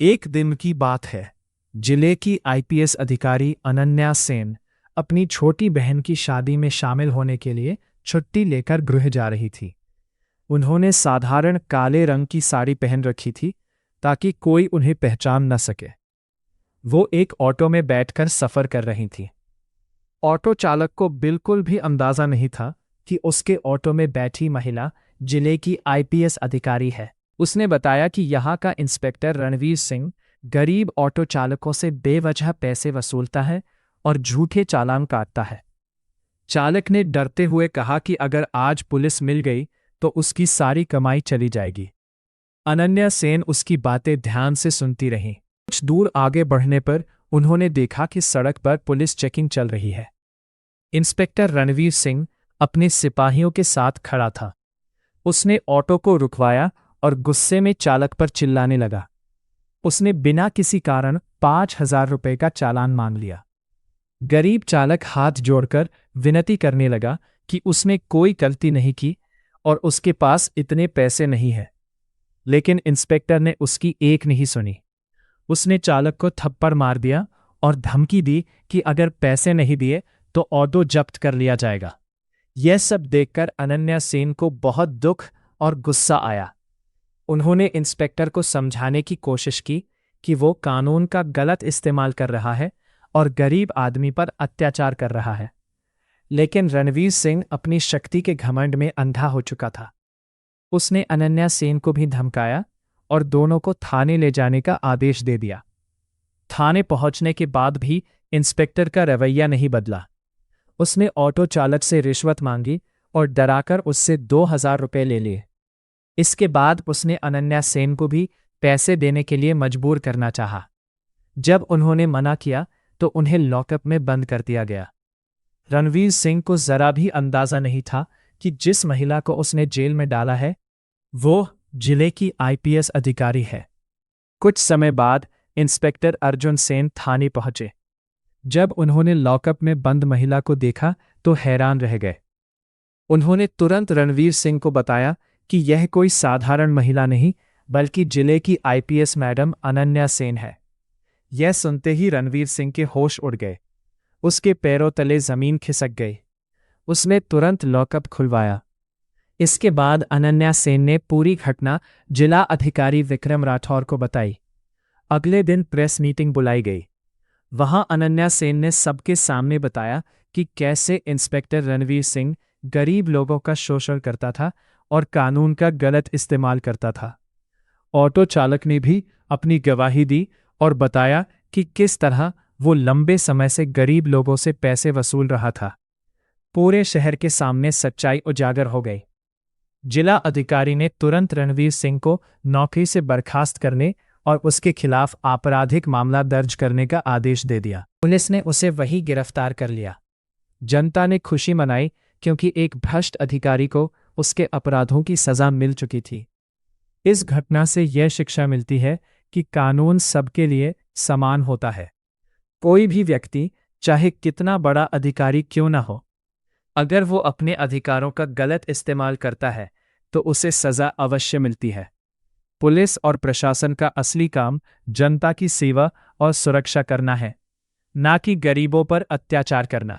एक दिन की बात है। जिले की आईपीएस अधिकारी अनन्या सेन अपनी छोटी बहन की शादी में शामिल होने के लिए छुट्टी लेकर गृह जा रही थी। उन्होंने साधारण काले रंग की साड़ी पहन रखी थी ताकि कोई उन्हें पहचान न सके। वो एक ऑटो में बैठकर सफर कर रही थी। ऑटो चालक को बिल्कुल भी अंदाजा नहीं था कि उसके ऑटो में बैठी महिला जिले की आईपीएस अधिकारी है। उसने बताया कि यहाँ का इंस्पेक्टर रणवीर सिंह गरीब ऑटो चालकों से बेवजह पैसे वसूलता है और झूठे चालान काटता है। चालक ने डरते हुए कहा कि अगर आज पुलिस मिल गई तो उसकी सारी कमाई चली जाएगी। अनन्या सेन उसकी बातें ध्यान से सुनती रहीं। कुछ दूर आगे बढ़ने पर उन्होंने देखा कि सड़क पर पुलिस चेकिंग चल रही है। इंस्पेक्टर रणवीर सिंह अपने सिपाहियों के साथ खड़ा था। उसने ऑटो को रुकवाया और गुस्से में चालक पर चिल्लाने लगा। उसने बिना किसी कारण 5,000 रुपये का चालान मांग लिया। गरीब चालक हाथ जोड़कर विनती करने लगा कि उसने कोई गलती नहीं की और उसके पास इतने पैसे नहीं है। लेकिन इंस्पेक्टर ने उसकी एक नहीं सुनी। उसने चालक को थप्पड़ मार दिया और धमकी दी कि अगर पैसे नहीं दिए तो ऑटो जब्त कर लिया जाएगा। यह सब देखकर अनन्या सेन को बहुत दुख और गुस्सा आया। उन्होंने इंस्पेक्टर को समझाने की कोशिश की कि वो कानून का गलत इस्तेमाल कर रहा है और गरीब आदमी पर अत्याचार कर रहा है। लेकिन रणवीर सिंह अपनी शक्ति के घमंड में अंधा हो चुका था। उसने अनन्या सेन को भी धमकाया और दोनों को थाने ले जाने का आदेश दे दिया। थाने पहुंचने के बाद भी इंस्पेक्टर का रवैया नहीं बदला। उसने ऑटो चालक से रिश्वत मांगी और डराकर उससे 2,000 रुपये ले लिए। इसके बाद उसने अनन्या सेन को भी पैसे देने के लिए मजबूर करना चाहा। जब उन्होंने मना किया तो उन्हें लॉकअप में बंद कर दिया गया। रणवीर सिंह को जरा भी अंदाजा नहीं था कि जिस महिला को उसने जेल में डाला है वो जिले की आईपीएस अधिकारी है। कुछ समय बाद इंस्पेक्टर अर्जुन सेन थाने पहुंचे। जब उन्होंने लॉकअप में बंद महिला को देखा तो हैरान रह गए। उन्होंने तुरंत रणवीर सिंह को बताया कि यह कोई साधारण महिला नहीं बल्कि जिले की आईपीएस मैडम अनन्या सेन है। यह सुनते ही रणवीर सिंह के होश उड़ गए। उसके पैरों तले जमीन खिसक गई। उसने तुरंत लॉकअप खुलवाया। इसके बाद अनन्या सेन ने पूरी घटना जिला अधिकारी विक्रम राठौर को बताई। अगले दिन प्रेस मीटिंग बुलाई गई। वहां अनन्या सेन ने सबके सामने बताया कि कैसे इंस्पेक्टर रणवीर सिंह गरीब लोगों का शोषण करता था और कानून का गलत इस्तेमाल करता था। ऑटो चालक ने भी अपनी गवाही दी और बताया कि किस तरह वो लंबे समय से गरीब लोगों से पैसे वसूल रहा था। पूरे शहर के सामने सच्चाई उजागर हो गई। जिला अधिकारी ने तुरंत रणवीर सिंह को नौकरी से बर्खास्त करने और उसके खिलाफ आपराधिक मामला दर्ज करने का आदेश दे दिया। पुलिस ने उसे वहीं गिरफ्तार कर लिया। जनता ने खुशी मनाई क्योंकि एक भ्रष्ट अधिकारी को उसके अपराधों की सजा मिल चुकी थी। इस घटना से यह शिक्षा मिलती है कि कानून सबके लिए समान होता है। कोई भी व्यक्ति चाहे कितना बड़ा अधिकारी क्यों न हो, अगर वो अपने अधिकारों का गलत इस्तेमाल करता है तो उसे सजा अवश्य मिलती है। पुलिस और प्रशासन का असली काम जनता की सेवा और सुरक्षा करना है, ना कि गरीबों पर अत्याचार करना।